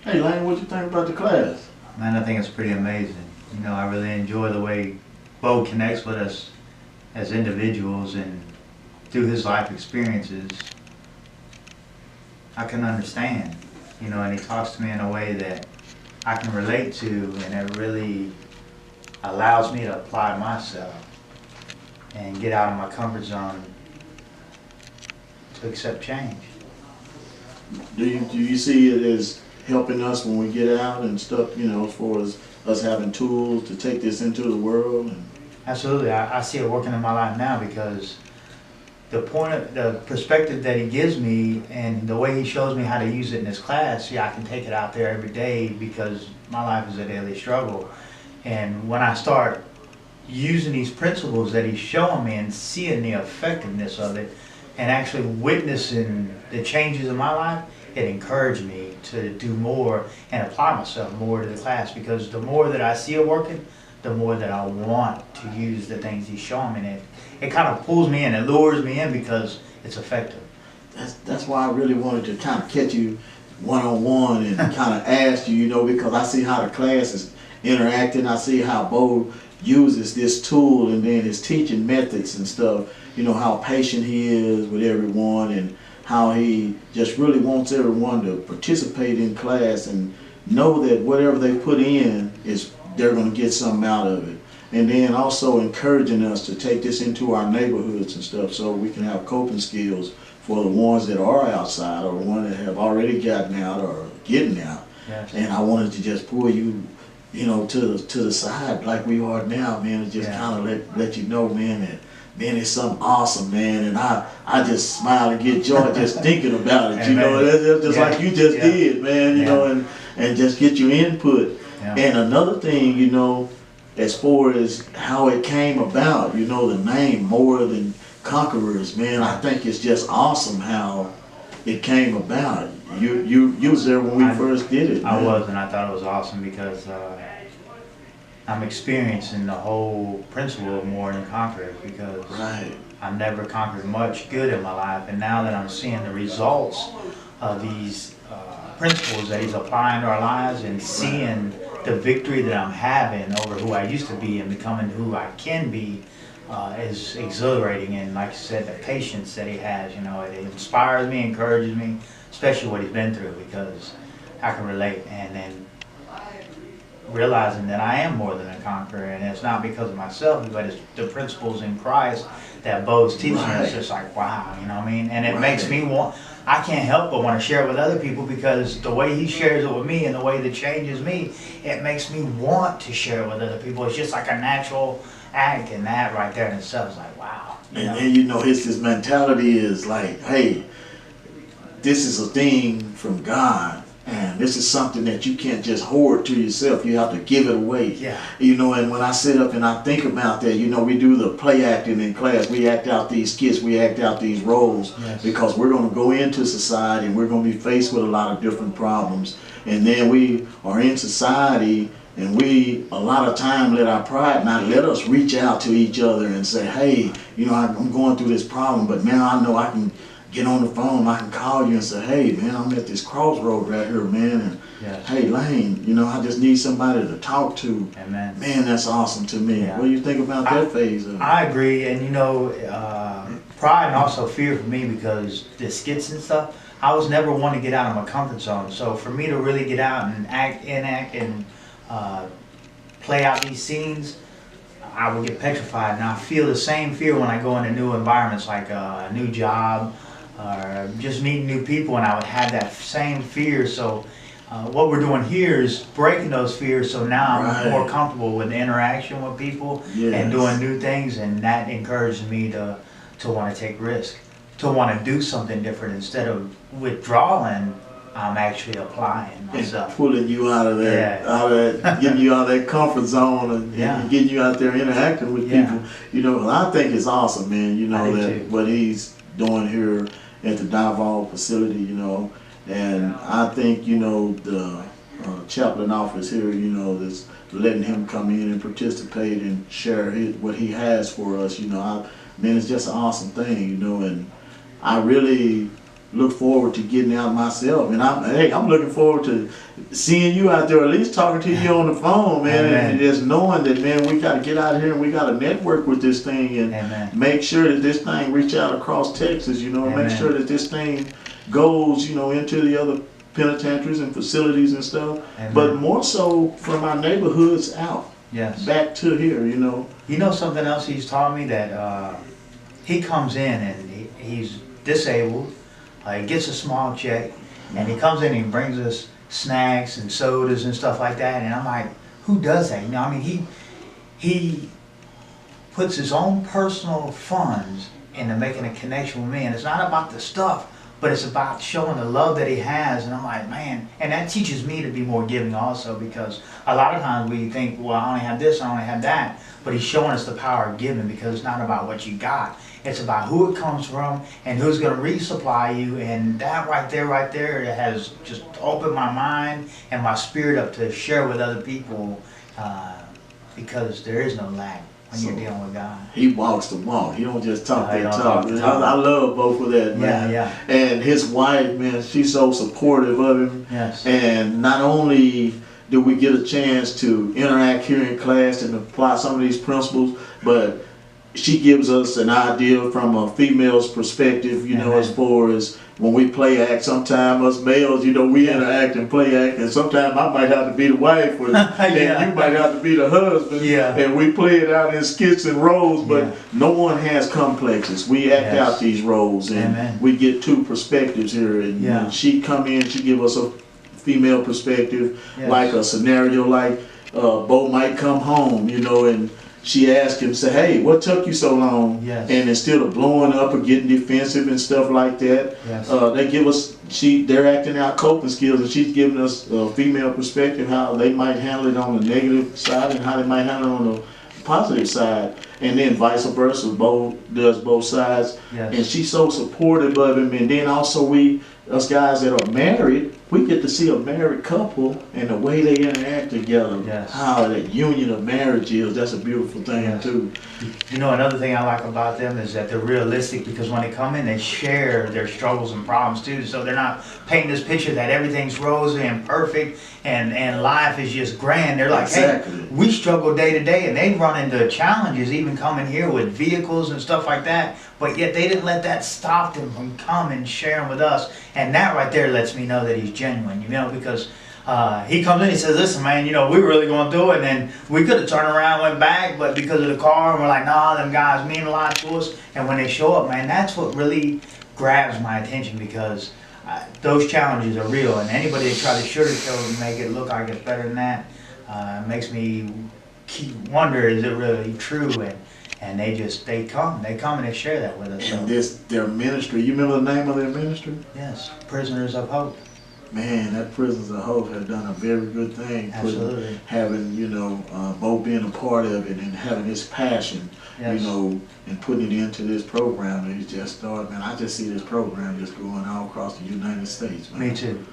Hey Lane, what you think about the class? Man, I think it's pretty amazing. I really enjoy the way Bo connects with us as individuals and through his life experiences. I can understand, and he talks to me in a way that I can relate to, and it really allows me to apply myself and get out of my comfort zone to accept change. Do you see it as helping us when we get out and stuff, as far as us having tools to take this into the world? And Absolutely, I see it working in my life now because the perspective that he gives me and the way he shows me how to use it in his class, I can take it out there every day because my life is a daily struggle. And when I start using these principles that he's showing me and seeing the effectiveness of it and actually witnessing the changes in my life, it encouraged me to do more and apply myself more to the class, because the more that I see it working, the more that I want to use the things he's showing me. And it kind of pulls me in, it lures me in because it's effective. that's why I really wanted to kind of catch you one-on-one and kind of ask you, because I see how the class is interacting. I see how Bo uses this tool and then his teaching methods and stuff, how patient he is with everyone and how he just really wants everyone to participate in class and know that whatever they put in is they're going to get something out of it. And then also encouraging us to take this into our neighborhoods and stuff so we can have coping skills for the ones that are outside or the ones that have already gotten out or getting out. Yes. And I wanted to just pull you, to the side like we are now, man, and just kind of let you know, man, that man, it's something awesome, man, and I just smile and get joy just thinking about it. That's just like you just did, man, and just get your input. Yeah. And another thing, as far as how it came about, the name More Than Conquerors, man, I think it's just awesome how it came about. You was there when we first did it, man. I was, and I thought it was awesome because I'm experiencing the whole principle of more than conquerors, because I've never conquered much good in my life, and now that I'm seeing the results of these principles that he's applying to our lives and seeing the victory that I'm having over who I used to be and becoming who I can be, is exhilarating. And like you said, the patience that he has, it inspires me, encourages me, especially what he's been through, because I can relate. And then realizing that I am more than a conqueror, and it's not because of myself, but it's the principles in Christ that Bo's teaching us. Just like, wow, you know what I mean? And it makes me want, I can't help but want to share it with other people, because the way he shares it with me and the way that changes me, it makes me want to share it with other people. It's just like a natural act, and that right there in itself is like, wow. And his mentality is like, hey, this is a thing from God, and this is something that you can't just hoard to yourself. You have to give it away. Yeah. And when I sit up and I think about that, we do the play acting in class. We act out these skits, we act out these roles, because we're going to go into society and we're going to be faced with a lot of different problems. And then we are in society, and we a lot of time let our pride not let us reach out to each other and say, hey, I'm going through this problem, but now I know I can get on the phone, I can call you and say, hey man, I'm at this crossroad right here, man, and hey Lane, I just need somebody to talk to. Amen. Man, that's awesome to me. What do you think about that phase of it? I agree, and pride and also fear for me, because the skits and stuff, I was never one to get out of my comfort zone. So for me to really get out and enact and play out these scenes, I would get petrified, and I feel the same fear when I go into new environments, like a new job or just meeting new people, and I would have that same fear. So what we're doing here is breaking those fears, so now I'm more comfortable with the interaction with people and doing new things, and that encourages me to want to take risk, to want to do something different. Instead of withdrawing, I'm actually applying myself. And pulling you out of that, getting you out of that comfort zone, and getting you out there interacting with people. I think it's awesome, man. That what he's doing here at the Dival facility, and I think the chaplain office here, that's letting him come in and participate and share what he has for us. Man, it's just an awesome thing, and I really look forward to getting out myself. And I'm looking forward to seeing you out there, at least talking to you on the phone, man. And just knowing that, man, we got to get out of here and we got to network with this thing and make sure that this thing reach out across Texas, you know, and make sure that this thing goes, you know, into the other penitentiaries and facilities and stuff. But more so from our neighborhoods out. Back to here, you know. You know something else he's taught me, that he comes in and he's disabled, he gets a small check, and he comes in and he brings us snacks and sodas and stuff like that, and I'm like, who does that? You know, I mean, he puts his own personal funds into making a connection with me, and it's not about the stuff, but it's about showing the love that he has. And I'm like, man, and that teaches me to be more giving also, because a lot of times we think, well, I only have this, I only have that, but he's showing us the power of giving, because it's not about what you got. It's about who it comes from and who's going to resupply you. And that right there, it has just opened my mind and my spirit up to share with other people, because there is no lack when you're dealing with God. He walks the walk. He don't just talk that talk. I love both of that, man. And his wife, man, she's so supportive of him. And not only do we get a chance to interact here in class and apply some of these principles, but she gives us an idea from a female's perspective, you know, as far as when we play act. Sometimes us males, you know, we interact and play act, and sometimes I might have to be the wife, or and you might have to be the husband, and we play it out in skits and roles, but no one has complexes. We act out these roles, and we get two perspectives here, and she come in, she give us a female perspective, like a scenario like Bo might come home, you know, and she asked him, say, hey, what took you so long? And instead of blowing up or getting defensive and stuff like that, they give us, they're acting out coping skills, and she's giving us a female perspective, how they might handle it on the negative side and how they might handle it on the positive side. And then vice versa, Bo does both sides. And she's so supportive of him. And then also us guys that are married, we get to see a married couple and the way they interact together, how that union of marriage is. That's a beautiful thing too. You know, another thing I like about them is that they're realistic, because when they come in, they share their struggles and problems too. So they're not painting this picture that everything's rosy and perfect and life is just grand. They're like, hey, we struggle day to day, and they run into challenges even coming here with vehicles and stuff like that. But yet they didn't let that stop them from coming and sharing with us. And that right there lets me know that he's genuine, you know, because he comes in, he says, listen, man, you know, we're really going through it, and then we could have turned around and went back, but because of the car, and we're like, nah, them guys mean a lot to us. And when they show up, man, that's what really grabs my attention, because those challenges are real, and anybody that tries to sugarcoat and make it look like it's better than that makes me wonder, is it really true? And they come and they share that with us. And their ministry, you remember the name of their ministry? Yes, Prisoners of Hope. Man, that Prisoners of Hope have done a very good thing. Absolutely. Having, you know, Bo being a part of it and having his passion, you know, and putting it into this program. And he just started, man, I just see this program just going all across the United States, man. Me too.